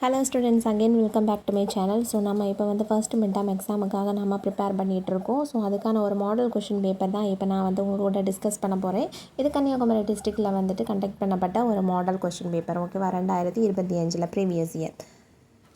Hello students, again welcome back to my channel. So நம்ம இப்போ வந்து ஃபர்ஸ்ட் மிட் டேர்ம் எக்ஸாமுக்காக நம்ம ப்ரிப்பேர் பண்ணிகிட்ருக்கோம். ஸோ அதுக்கான ஒரு மாடல் கொஷின் பேப்பர் தான் இப்போ நான் வந்து உங்களோட டிஸ்கஸ் பண்ண போகிறேன். இது கன்னியாகுமரி டிஸ்ட்ரிக்டில் வந்துட்டு கண்டக்ட் பண்ணப்பட்ட ஒரு மாடல் கொஷின் பேப்பர். ஓகேவா, 2025 previous year.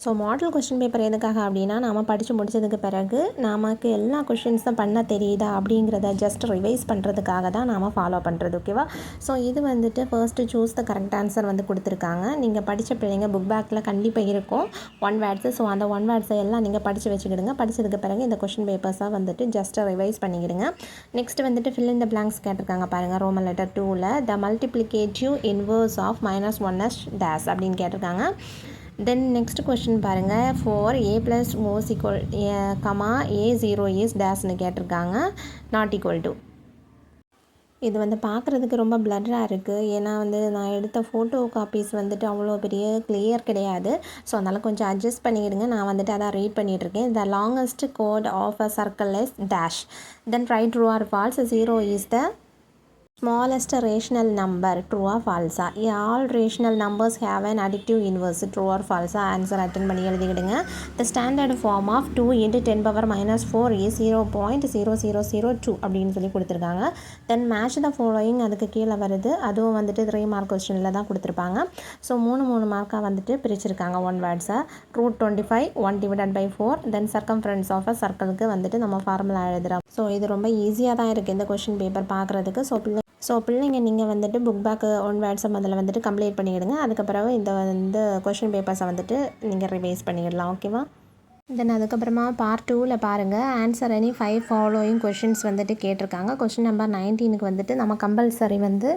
So model question paper எதுக்காக அப்படின்னா, நாம் படித்து முடித்ததுக்கு பிறகு நமக்கு எல்லா கொஷின்ஸும் பண்ண தெரியுதா அப்படிங்கிறத ஜஸ்ட் ரிவைஸ் பண்ணுறதுக்காக தான் நாம் ஃபாலோ பண்ணுறது. ஓகேவா, ஸோ இது வந்துட்டு first choose the correct answer வந்து கொடுத்துருக்காங்க. நீங்கள் படித்த பிள்ளைங்க புக் பேக்கில் கண்டிப்பாக இருக்கும் ஒன் வேர்ட்ஸு. ஸோ அந்த ஒன் வேர்ட்ஸை எல்லாம் நீங்கள் படித்து வச்சுக்கிடுங்க. படித்ததுக்கு பிறகு இந்த கொஷின் பேப்பர்ஸாக வந்துட்டு ஜஸ்ட்டு ரிவைஸ் பண்ணிக்கிடுங்க. நெக்ஸ்ட் வந்துட்டு ஃபில் இன் த பிளாங்க்ஸ் கேட்டிருக்காங்க பாருங்கள். ரோமன் லெட்டர் 2ல் த மல்டிப்ளிகேட்டிவ் இன்வர்ஸ் ஆஃப் -1 டேஸ் அப்படின்னு கேட்டிருக்காங்க. தென் நெக்ஸ்ட் கொஷின் பாருங்கள். For a + o a0 is டேஸ்னு கேட்டிருக்காங்க. Not equal to. இது வந்து பார்க்குறதுக்கு ரொம்ப பிளர்ராக இருக்குது. ஏன்னா வந்து நான் எடுத்த ஃபோட்டோ காப்பீஸ் வந்துட்டு அவ்வளோ பெரிய கிளியர் கிடையாது. ஸோ அதனால் கொஞ்சம் அட்ஜஸ்ட் பண்ணிக்கிடுங்க. நான் வந்துட்டு அதான் ரீட் பண்ணிகிட்ருக்கேன். த லாங்கஸ்ட் கோட் of a circle is dash. Then write true or false. 0 is the smallest rational number. True or false? All rational numbers have an additive inverse. True or false? Answer attend பண்ணி எழுதிக்கிடுங்க. The standard form of 2 × 10⁻⁴ is 0.0002 அப்படின்னு சொல்லி கொடுத்துருக்காங்க. தென் match the following அதுக்கு கீழே வருது. அதுவும் வந்துட்டு 3 mark கொஸ்டினில் தான் கொடுத்துருப்பாங்க. ஸோ 3 மார்க்காக வந்துட்டு பிரிச்சிருக்காங்க ஒன் வேர்ட்ஸை. √25 1/4. தென் சர்க்கம்ஃபரன்ஸ் ஆஃப் அ சர்க்கிளுக்கு வந்துட்டு நம்ம ஃபார்முலா எழுதுகிறோம். ஸோ இது ரொம்ப ஈஸியாக தான் இருக்குது இந்த கொஷின் பேப்பர் பார்க்குறதுக்கு. ஸோ பிள்ளைங்க நீங்கள் வந்துட்டு புக் பேக்கு ஒன் வேர்ட்ஸை முதல்ல வந்துட்டு கம்ப்ளீட் பண்ணிவிடுங்க. அதுக்கப்புறம் இந்த கொஷின் பேப்பர்ஸை வந்துட்டு நீங்கள் ரிவைஸ் பண்ணிடலாம். ஓகேவா, தென் அதுக்கப்புறமா பார்ட் 2ல் பாருங்கள். ஆன்சர் எனி 5 ஃபாலோயிங் கொஷின்ஸ் வந்துட்டு கேட்டிருக்காங்க. கொஷின் நம்பர் 19க்கு வந்துட்டு நம்ம கம்பல்சரி வந்து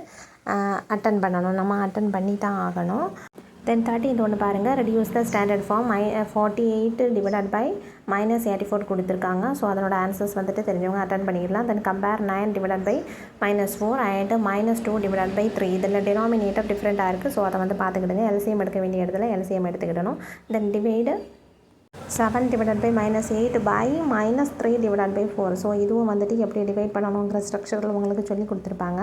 அட்டன் பண்ணணும். நம்ம அட்டன் பண்ணி தான் ஆகணும். தென் 30 இது ஒன்று பாருங்கள். ரெடியூஸ் த ஸ்டாண்டர்ட் ஃபார்ம் 48 / -84 கொடுத்துருக்காங்க. ஸோ அதனோட ஆன்சர்ஸ் வந்துட்டு தெரிஞ்சவங்க அட்டன் பண்ணிடலாம். தென் கம்பேர் 9 / -4 அண்ட் -2 / 3. இதில் டினாமினேட்டர் டிஃப்ரெண்ட்டாக இருக்குது. ஸோ அதை வந்து பார்த்துக்கிடுங்க. எல்சிஎம் எடுக்க வேண்டிய இடத்துல எல்சிஎம் எடுத்துக்கிடணும். தென் டிவைடு 7 / -8 / -3 / 4. ஸோ இதுவும் வந்துட்டு எப்படி டிவைட் பண்ணணுங்கிற ஸ்ட்ரக்சரில் உங்களுக்கு சொல்லி கொடுத்துருப்பாங்க.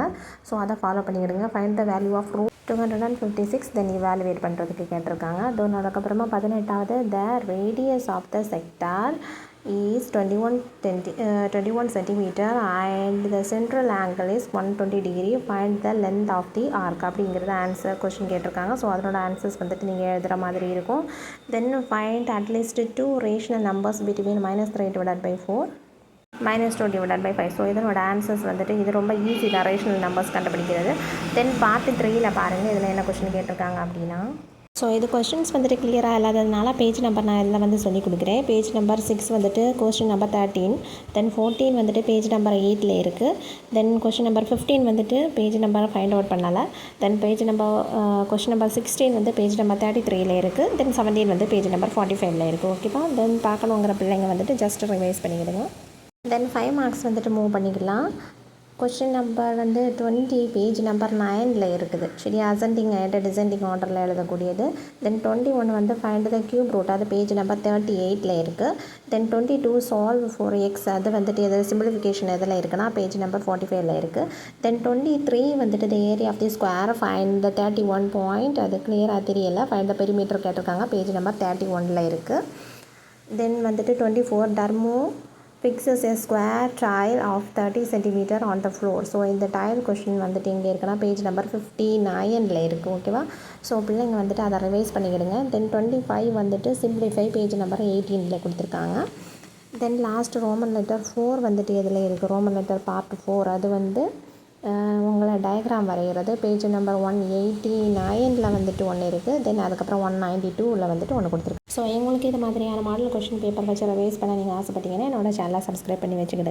ஸோ அதை ஃபாலோ பண்ணிவிடுங்க. Find the value of √256. Then evaluate பண்ணுறதுக்கு கேட்டிருக்காங்க. தென் அதுக்கப்புறமா 18வது the radius of the sector is 21 centimeter and the central angle is 120 degree. Find the length of the arc அப்படிங்கிறது ஆன்சர் கொஷின் கேட்டிருக்காங்க. ஸோ அதனோட answers வந்துட்டு நீங்கள் எழுதுகிற மாதிரி இருக்கும். Then find at least 2 rational numbers between -3 / 4 -2 / 5. So இதனோட ஆன்சர்ஸ் வந்துட்டு இது ரொம்ப ஈஸி தான் ரேஷனல் நம்பர்ஸ் கண்டுபிடிக்கிறது. தென் பார்ட் 3ல் பாருங்கள். இதில் என்ன கொஷின் கேட்டிருக்காங்க அப்படின்னா, ஸோ இது கொஷின்ஸ் வந்துட்டு கிளியராக இல்லாததுனால பேஜ் நம்பர் நான் இதில் வந்து சொல்லி கொடுக்குறேன். பேஜ் நம்பர் 6 வந்துட்டு கொஷின் நம்பர் 13. தென் 14 வந்துட்டு பேஜ் நம்பர் 8ல் இருக்குது. தென் கொஷின் நம்பர் 15 வந்துட்டு பேஜ் நம்பர் ஃபைண்ட் அவுட் பண்ணலை. Then page number question number 16 வந்து பேஜ் நம்பர் 33ல் இருக்குது. தென் 17 வந்து பேஜ் நம்பர் 45ல் இருக்குது. ஓகேவா, தென் பார்க்கணுங்கிற பிள்ளைங்க வந்துட்டு ஜஸ்ட் ரிவைஸ் பண்ணிக்கிடுங்க. தென் 5 மார்க்ஸ் வந்துட்டு மூவ் பண்ணிக்கலாம். கொஷின் நம்பர் வந்து 20 பேஜ் நம்பர் 9ல் இருக்குது. சரி, அசெண்டிங் அண்ட் டிசெண்டிங் ஆர்டரில் எழுதக்கூடியது. தென் 21 வந்து ஃபைண்ட் த கியூப் ரூட். அது பேஜ் நம்பர் 38ல் இருக்குது. தென் 22 சால்வ் ஃபார் எக்ஸ். அது வந்துட்டு எது சிம்பிளிஃபிகேஷன் எதில் இருக்குன்னா பேஜ் நம்பர் 45ல் இருக்குது. தென் 23 வந்துட்டு the area of the square. Find the 31 point. அது கிளியராக தெரியலை. ஃபைண்ட் த பெரிமீட்டர் கேட்டிருக்காங்க. பேஜ் நம்பர் 31ல் இருக்குது. தென் வந்துட்டு 24 டர்மோ fixes a square tile of 30 cm on the floor. So இந்த டைல் கொஷின் வந்துட்டு எங்கே இருக்குன்னா பேஜ் நம்பர் 59ல் இருக்குது. ஓகேவா, ஸோ பிள்ளைங்க வந்துட்டு அதை ரிவைஸ் பண்ணிக்கிடுங்க. தென் 25 வந்துட்டு சிம்பிளிஃபை பேஜ் நம்பர் 18ல் கொடுத்துருக்காங்க. தென் லாஸ்ட் ரோமன் லெட்டர் 4 வந்துட்டு எதில் இருக்குது, ரோமன் லெட்டர் பார்ட் 4. அது வந்து உங்களை டயக்ராம் வரைகிறது. பேஜ் நம்பர் 189ல் வந்துட்டு ஒன்று இருக்குது. தென் அதுக்கப்புறம் 192ல் வந்துட்டு ஒன்று கொடுத்துருக்கு. ஸோ எங்களுக்கு இது மாதிரியான மாடல் கொஷின் பேப்பர் வச்சு ரிவைஸ் பண்ண நீங்கள் ஆசைப்பட்டீங்கன்னா என்னோட சேனலை சப்ஸ்கிரைப் பண்ணி வச்சுக்கிடுங்க.